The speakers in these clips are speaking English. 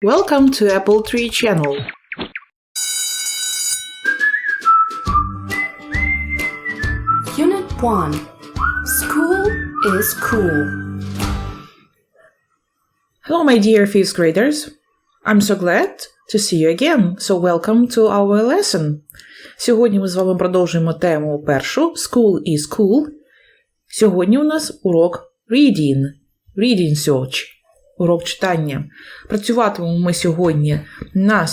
Welcome to Apple Tree Channel. Unit 1. School is cool. Hello my dear 5th graders. I'm so glad to see you again. So welcome to our lesson. Сьогодні ми з вами продовжуємо тему першу School is cool. Сьогодні у нас урок Reading Search. Урок читання. Працюватимемо ми сьогодні на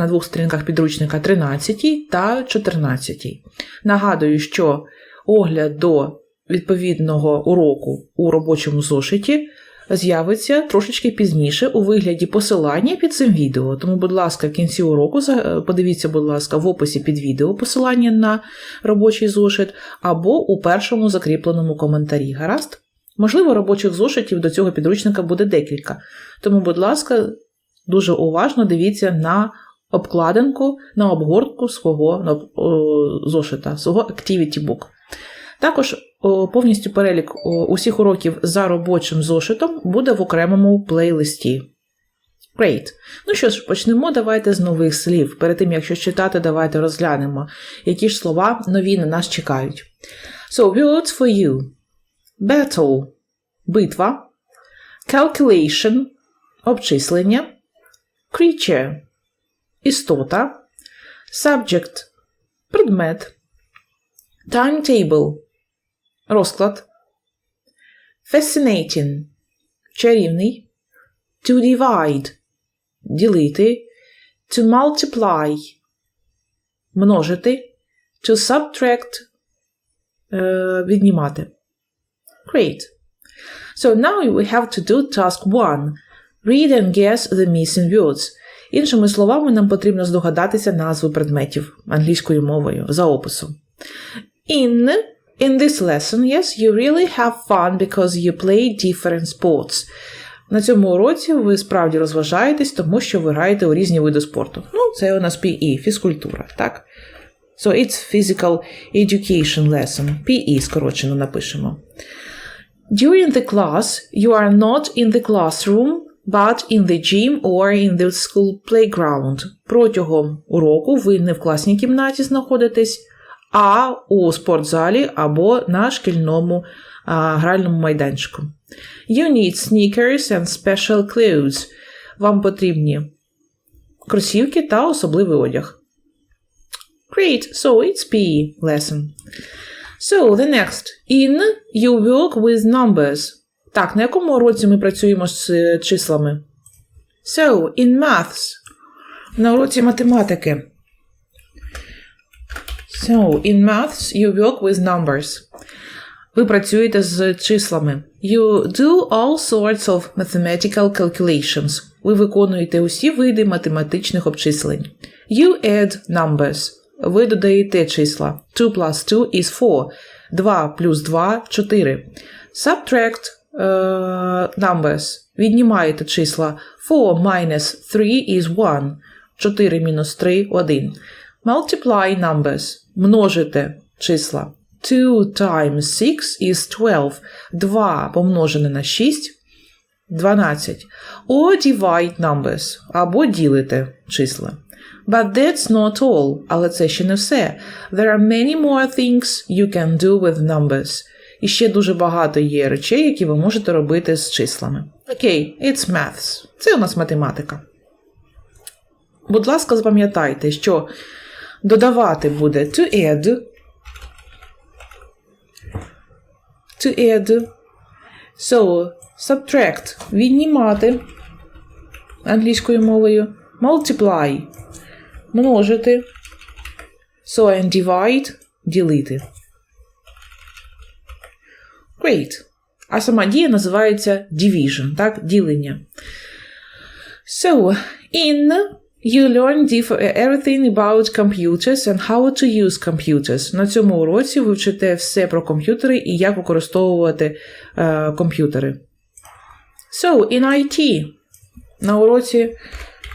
двох сторінках підручника 13 та 14. Нагадую, що огляд до відповідного уроку у робочому зошиті з'явиться трошечки пізніше у вигляді посилання під цим відео. Тому, будь ласка, в кінці уроку подивіться, будь ласка, в описі під відео посилання на робочий зошит або у першому закріпленому коментарі. Гаразд? Можливо, робочих зошитів до цього підручника буде декілька. Тому, будь ласка, дуже уважно дивіться на обкладинку, на обгортку свого зошита, свого Activity Book. Також повністю перелік усіх уроків за робочим зошитом буде в окремому плейлисті. Great. Ну що ж, почнемо давайте з нових слів. Перед тим, як щось читати, давайте розглянемо, які ж слова нові на нас чекають. So, words for you. Battle – битва. Calculation – обчислення. Creature – істота. Subject – предмет. Timetable – розклад. Fascinating – чарівний. To divide – ділити. To multiply – множити. To subtract – віднімати. Great. So now we have to do task 1. Read and guess the missing words. Іншими словами, нам потрібно здогадатися назви предметів англійською мовою за описом. In this lesson, yes, you really have fun because you play different sports. На цьому уроці ви справді розважаєтесь, тому що ви граєте у різні види спорту. Ну, це у нас PE, фізкультура, так? So it's physical education lesson. PE скорочено напишемо. During the class, you are not in the classroom, but in the gym or in the school playground. Протягом уроку ви не в класній кімнаті знаходитесь, а у спортзалі або на шкільному гральному майданчику. You need sneakers and special clothes. Вам потрібні кросівки та особливий одяг. Great, so it's PE lesson. So, the next. In, you work with numbers. Так, на якому уроці ми працюємо з числами? So, in maths. На уроці математики. So, in maths, you work with numbers. Ви працюєте з числами. You do all sorts of mathematical calculations. Ви виконуєте усі види математичних обчислень. You add numbers. Ви додаєте числа. 2 plus 2 is 4. 2 плюс 2 – 4. Subtract numbers. Віднімаєте числа. 4 minus 3 is 1. 4 мінус 3 – 1. Multiply numbers. Множите числа. 2 times 6 is 12. 2 помножене на 6 – 12. Or divide numbers. Або ділите числа. But that's not all. Але це ще не все. There are many more things you can do with numbers. І ще дуже багато є речей, які ви можете робити з числами. Окей, it's maths. Це у нас математика. Будь ласка, запам'ятайте, що додавати буде to add. To add. So, subtract. Віднімати англійською мовою. Multiply. Множити. So, and divide – ділити. Great. А сама дія називається division, так? Ділення. So, in you learn everything about computers and how to use computers. На цьому уроці ви вчите все про комп'ютери і як використовувати комп'ютери. So, in IT. На уроці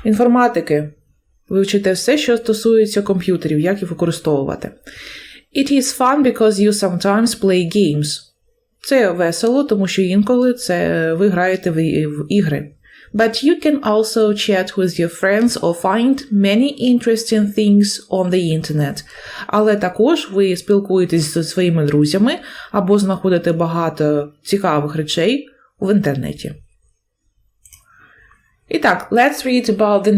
інформатики. Ви вчите все, що стосується комп'ютерів, як їх використовувати. It is fun because you sometimes play games. Це весело, тому що інколи ви граєте в ігри. But you can also chat with your friends or find many interesting things on the internet. Але також ви спілкуєтесь зі своїми друзями або знаходите багато цікавих речей в інтернеті. І так, let's read about the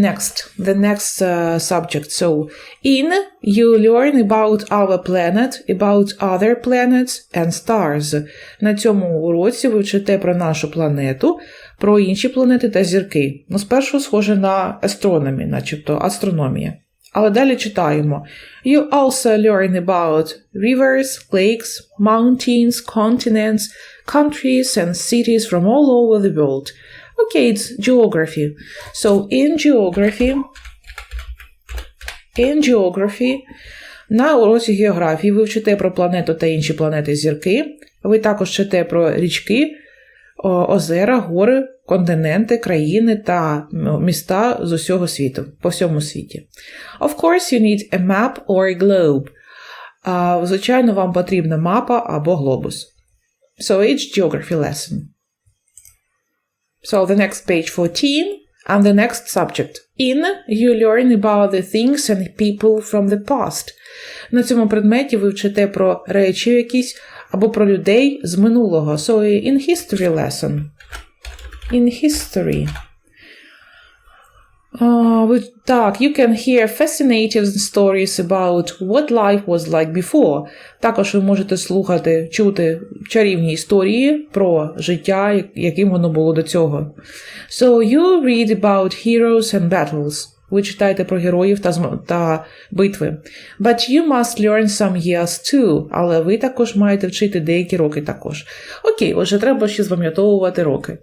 next subject. So, in you learn about our planet, about other planets and stars. На цьому уроці ви вчите про нашу планету, про інші планети та зірки. Ну, спершу схоже на astronomy, начебто астрономія. Але далі читаємо. You also learn about rivers, lakes, mountains, continents, countries and cities from all over the world. Okay, it's geography. So in geography, на уроці географії ви вчите про планету та інші планети зірки. Ви також вчите про річки, озера, гори, континенти, країни та міста з усього світу, по всьому світі. Of course, you need a map or a globe. Звичайно, вам потрібна мапа або глобус. So it's geography lesson. So the next page 14 and the next subject. In you learn about the things and people from the past. На цьому предметі ви вчите про речі якісь або про людей з минулого. So in history lesson. In history. Так, you can hear fascinating stories about what life was like before. Також ви можете чути чарівні історії про життя, яким воно було до цього. So you read about heroes and battles. Ви читаєте про героїв та битви. But you must learn some years too. Але ви також маєте вчити деякі роки також. Окей, отже, треба ще запам'ятовувати роки.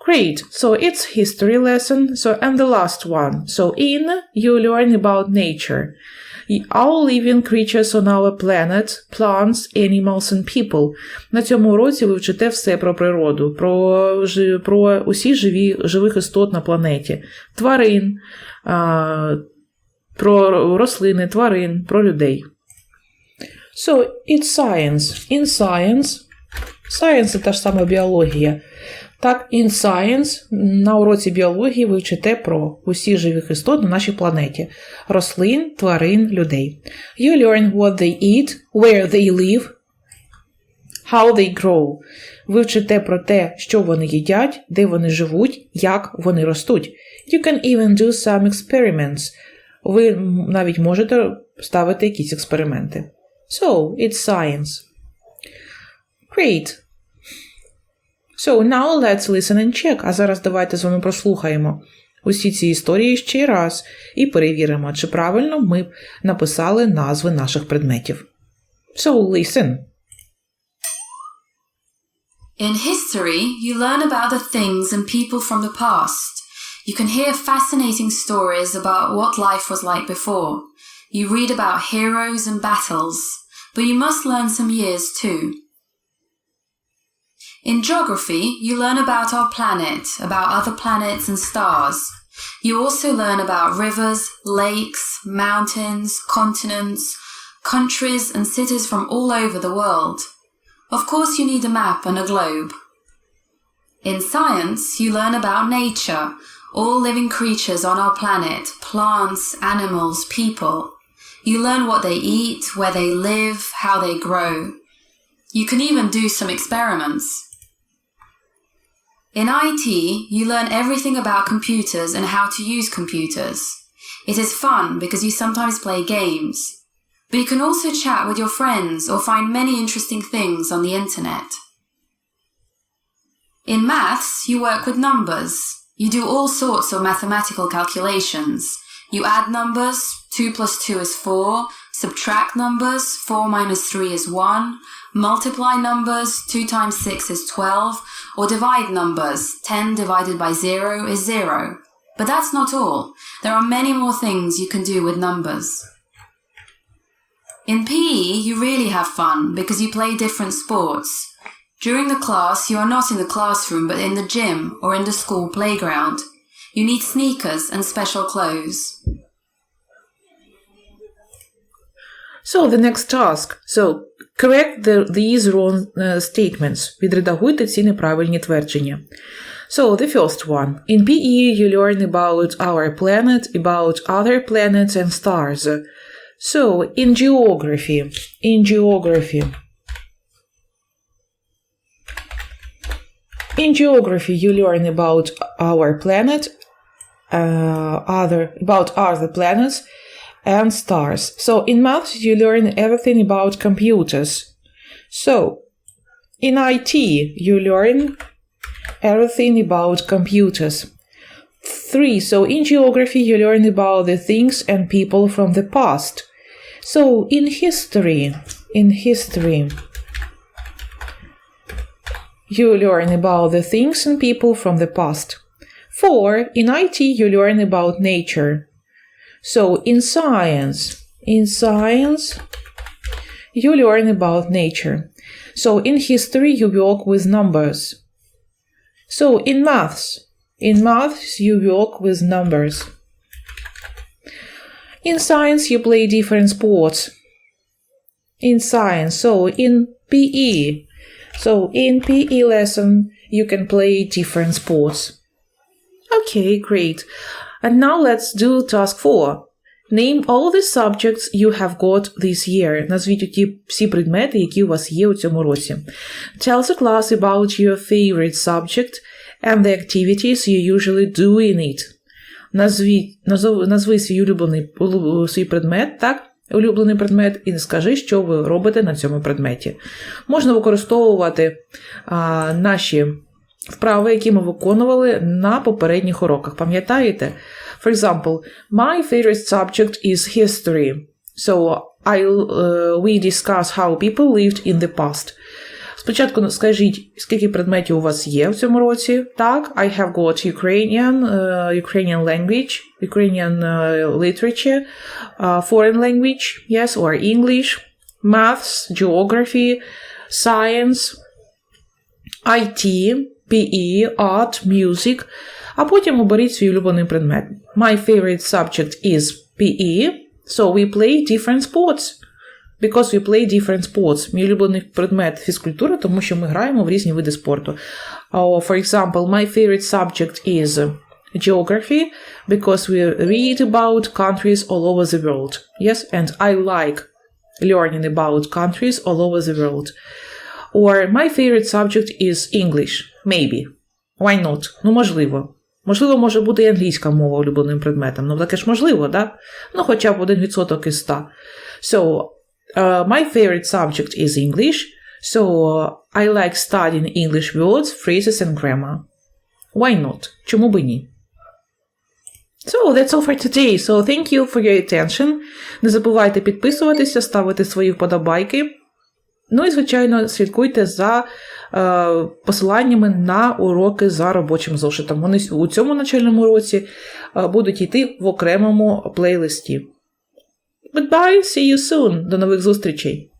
Great. So it's history lesson. So and the last one. So in you learn about nature. All living creatures on our planet, plants, animals and people. На цьому уроці ви вчите все про природу, про усі живих істот на планеті. Тварин, про рослини, тварин, про людей. So it's science. In science. Science – це та ж сама біологія. Так, in science, на уроці біології ви вчите про усіх живих істот на нашій планеті. Рослин, тварин, людей. You learn what they eat, where they live, how they grow. Ви вчите про те, що вони їдять, де вони живуть, як вони ростуть. You can even do some experiments. Ви навіть можете ставити якісь експерименти. So, it's science. Great. So, now let's listen and check. А зараз давайте з вами прослухаємо усі ці історії ще раз і перевіримо, чи правильно ми написали назви наших предметів. So, listen. In history, you learn about the things and people from the past. You can hear fascinating stories about what life was like before. You read about heroes and battles, but you must learn some years too. In geography, you learn about our planet, about other planets and stars. You also learn about rivers, lakes, mountains, continents, countries and cities from all over the world. Of course, you need a map and a globe. In science, you learn about nature, all living creatures on our planet, plants, animals, people. You learn what they eat, where they live, how they grow. You can even do some experiments. In IT, you learn everything about computers and how to use computers. It is fun because you sometimes play games. But you can also chat with your friends or find many interesting things on the internet. In maths, you work with numbers. You do all sorts of mathematical calculations. You add numbers, 2 plus 2 is 4, subtract numbers, 4 minus 3 is 1, multiply numbers, 2 times 6 is 12, or divide numbers, 10 divided by 0 is 0. But that's not all. There are many more things you can do with numbers. In PE, you really have fun because you play different sports. During the class, you are not in the classroom but in the gym or in the school playground. You need sneakers and special clothes. So, the next task. So, correct these wrong statements. Відредагуйте ці неправильні твердження. So, the first one. In PE, you learn about our planet, about other planets and stars. So, in geography, you learn about our planet, about other planets and stars. So, in maths, you learn everything about computers. So, in IT, you learn everything about computers. 3. So, in geography, you learn about the things and people from the past. So, in history, you learn about the things and people from the past. 4. In IT, you learn about nature. So, in science, you learn about nature. So, in history, you work with numbers. So, in maths, you work with numbers. In science, you play different sports. In science, so in PE lesson, you can play different sports. Okay, great. And now let's do task 4. Name all the subjects you have got this year. Назвіть ті всі предмети, які у вас є у цьому році. Tell the class about your favorite subject and the activities you usually do in it. Назви свій предмет, так? Улюблений предмет, і скажи, що ви робите на цьому предметі. Можна використовувати наші вправи, які ми виконували на попередніх уроках. Пам'ятаєте? For example, my favorite subject is history. So, we discuss how people lived in the past. Спочатку скажіть, скільки предметів у вас є в цьому році. Так, I have got Ukrainian language, Ukrainian literature, foreign language, yes, or English, maths, geography, science, IT, PE, art, music. А потім оберіть свій улюблений предмет. My favorite subject is PE, so we play different sports. Because we play different sports. Мій улюблений предмет фізкультура, тому що ми граємо в різні види спорту. For example, my favorite subject is geography, because we read about countries all over the world. Yes, and I like learning about countries all over the world. Or my favorite subject is English. Maybe. Why not? Ну, можливо. Можливо, може бути і англійська мова улюбленим предметом. Ну, таке ж можливо, да? Ну, хоча б 1% із 100. So, my favorite subject is English, so I like studying English words, phrases and grammar. Why not? Чому б ні? So, that's all for today. So, thank you for your attention. Не забувайте підписуватися, ставити свої вподобайки. Ну і, звичайно, слідкуйте за посиланнями на уроки за робочим зошитом. Вони у цьому навчальному році будуть йти в окремому плейлисті. Goodbye, see you soon. До нових зустрічей.